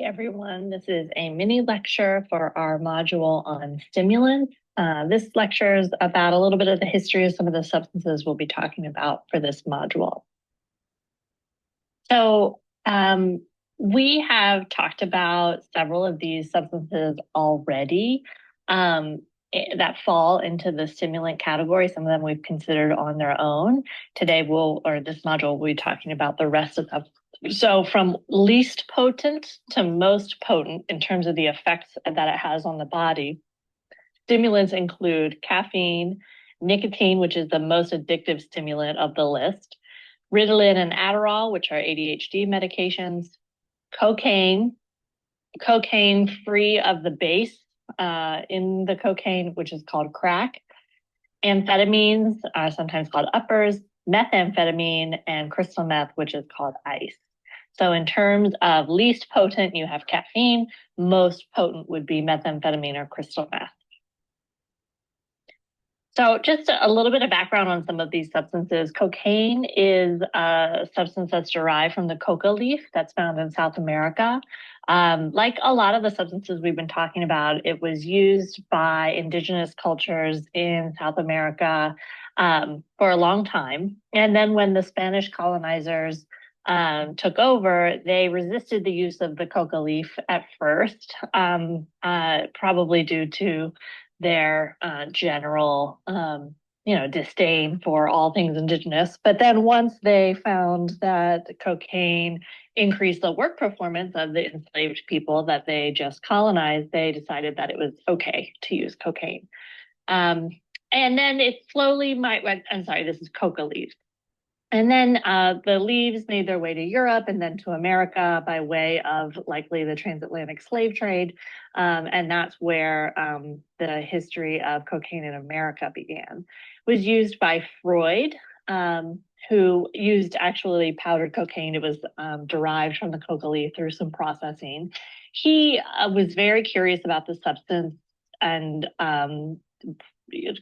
everyone. This is a mini lecture for our module on stimulants. This lecture is about a little bit of the history of some of the substances we'll be talking about for this module. So we have talked about several of these substances already that fall into the stimulant category. Some of them we've considered on their own. Today this module, we'll be talking about the rest of them. So from least potent to most potent in terms of the effects that it has on the body, stimulants include caffeine, nicotine, which is the most addictive stimulant of the list, Ritalin and Adderall, which are ADHD medications, cocaine free of the base in the cocaine, which is called crack, amphetamines, sometimes called uppers, methamphetamine, and crystal meth, which is called ice. So in terms of least potent, you have caffeine. Most potent would be methamphetamine or crystal meth. So just a little bit of background on some of these substances. Cocaine is a substance that's derived from the coca leaf that's found in South America. Like a lot of the substances we've been talking about, it was used by indigenous cultures in South America for a long time. And then when the Spanish colonizers took over, they resisted the use of the coca leaf at first, probably due to their general, disdain for all things indigenous. But then once they found that cocaine increased the work performance of the enslaved people that they just colonized, they decided that it was okay to use cocaine. And then it slowly this is coca leaves. And then the leaves made their way to Europe and then to America by way of likely the transatlantic slave trade. And that's where the history of cocaine in America began. It was used by Freud, who used actually powdered cocaine. It was derived from the coca leaf through some processing. He was very curious about the substance and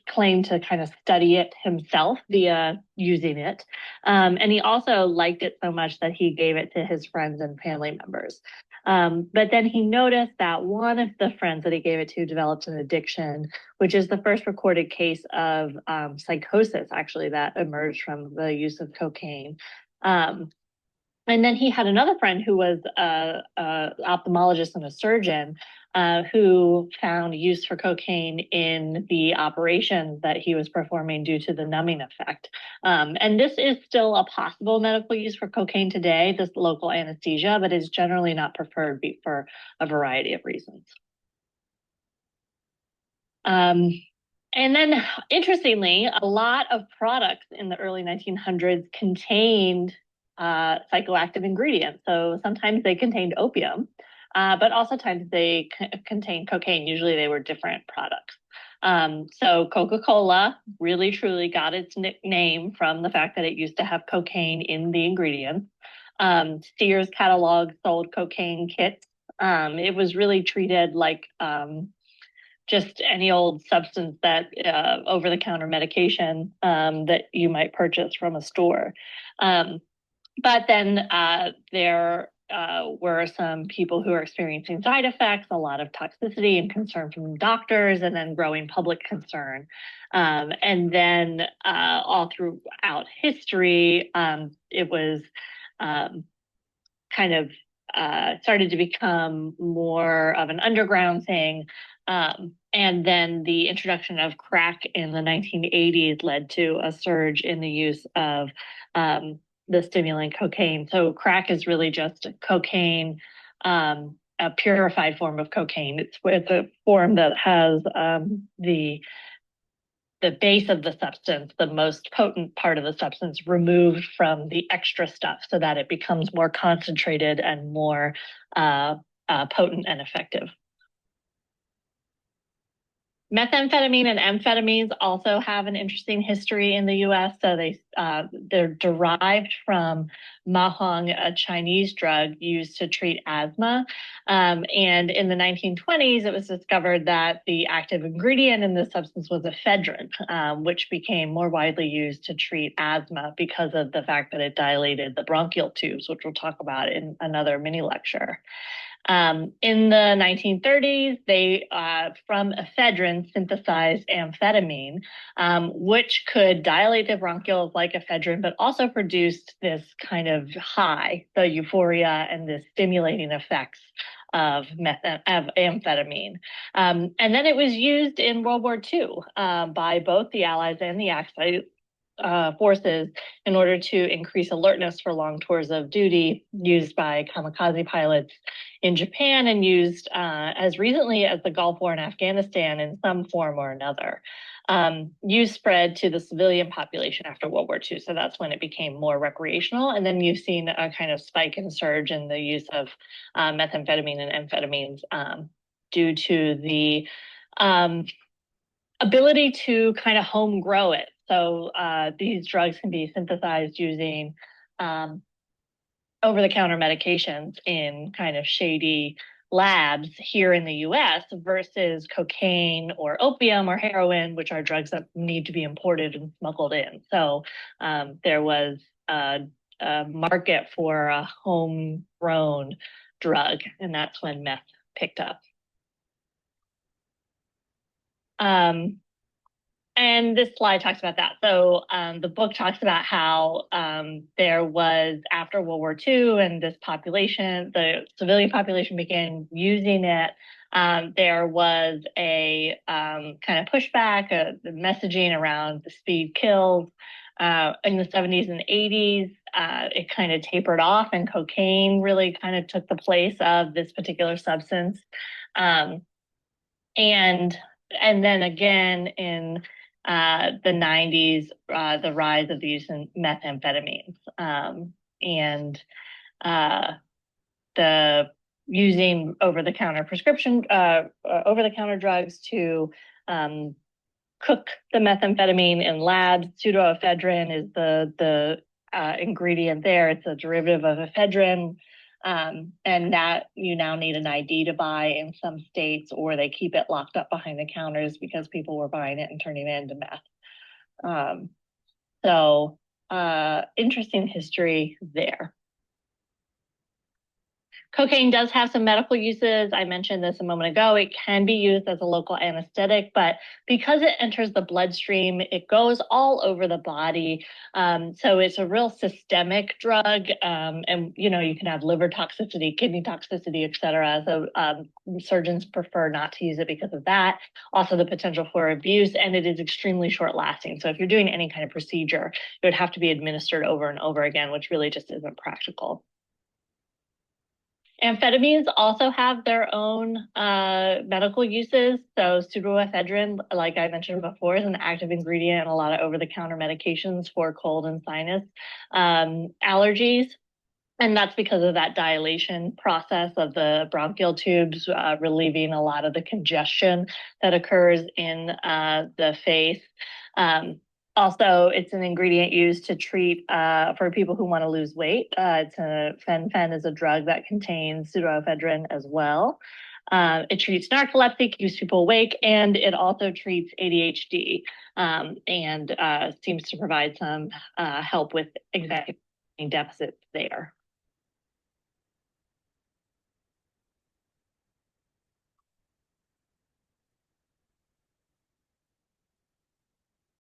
claimed to kind of study it himself via using it. And he also liked it so much that he gave it to his friends and family members. But then he noticed that one of the friends that he gave it to developed an addiction, which is the first recorded case of psychosis, actually, that emerged from the use of cocaine. And then he had another friend who was an ophthalmologist and a surgeon who found use for cocaine in the operations that he was performing due to the numbing effect. And this is still a possible medical use for cocaine today, this local anesthesia, but is generally not preferred for a variety of reasons. And then, interestingly, a lot of products in the early 1900s contained psychoactive ingredients. So sometimes they contained opium, but also times they contained cocaine. Usually they were different products. So Coca-Cola really truly got its name from the fact that it used to have cocaine in the ingredients. Sears catalog sold cocaine kits. It was really treated like just any old substance that over-the-counter medication that you might purchase from a store. But then there were some people who are experiencing side effects, a lot of toxicity and concern from doctors, and then growing public concern. And then all throughout history, it was kind of started to become more of an underground thing. And then the introduction of crack in the 1980s led to a surge in the use of the stimulant cocaine. So crack is really just cocaine, a purified form of cocaine. It's a form that has the base of the substance, the most potent part of the substance, removed from the extra stuff so that it becomes more concentrated and more potent and effective. Methamphetamine and amphetamines also have an interesting history in the U.S. So they're derived from mahong, a Chinese drug used to treat asthma. And in the 1920s, it was discovered that the active ingredient in this substance was ephedrine, which became more widely used to treat asthma because of the fact that it dilated the bronchial tubes, which we'll talk about in another mini lecture. In the 1930s, they, from ephedrine, synthesized amphetamine, which could dilate the bronchioles like ephedrine, but also produced this kind of high, the euphoria and the stimulating effects of amphetamine. And then it was used in World War II by both the Allies and the Axis forces in order to increase alertness for long tours of duty, used by kamikaze pilots in Japan and used as recently as the Gulf War in Afghanistan in some form or another. Use spread to the civilian population after World War II. So that's when it became more recreational. And then you've seen a kind of spike and surge in the use of methamphetamine and amphetamines due to the ability to kind of home grow it. So these drugs can be synthesized using over-the-counter medications in kind of shady labs here in the US versus cocaine or opium or heroin, which are drugs that need to be imported and smuggled in. So there was a market for a homegrown drug, and that's when meth picked up. And this slide talks about that. So the book talks about how there was, after World War II, and this population, the civilian population began using it. There was a kind of pushback, the messaging around the speed kills. In the 70s and 80s, it kind of tapered off, and cocaine really kind of took the place of this particular substance. And then again in the 90s, the rise of the use of methamphetamines and the using over-the-counter prescription, over-the-counter drugs to cook the methamphetamine in labs. Pseudoephedrine is the ingredient there. It's a derivative of ephedrine. And that you now need an ID to buy in some states, or they keep it locked up behind the counters because people were buying it and turning it into meth. So interesting history there. Cocaine does have some medical uses. I mentioned this a moment ago. It can be used as a local anesthetic, but because it enters the bloodstream, it goes all over the body. So it's a real systemic drug. And, you know, you can have liver toxicity, kidney toxicity, et cetera. So surgeons prefer not to use it because of that. Also the potential for abuse, and it is extremely short lasting. So if you're doing any kind of procedure, it would have to be administered over and over again, which really just isn't practical. Amphetamines also have their own medical uses. So pseudoephedrine, like I mentioned before, is an active ingredient in a lot of over-the-counter medications for cold and sinus allergies. And that's because of that dilation process of the bronchial tubes, relieving a lot of the congestion that occurs in the face. Also, it's an ingredient used to treat for people who want to lose weight. Fen-phen is a drug that contains pseudoephedrine as well. It treats narcolepsy, keeps people awake, and it also treats ADHD and seems to provide some help with executive deficits there.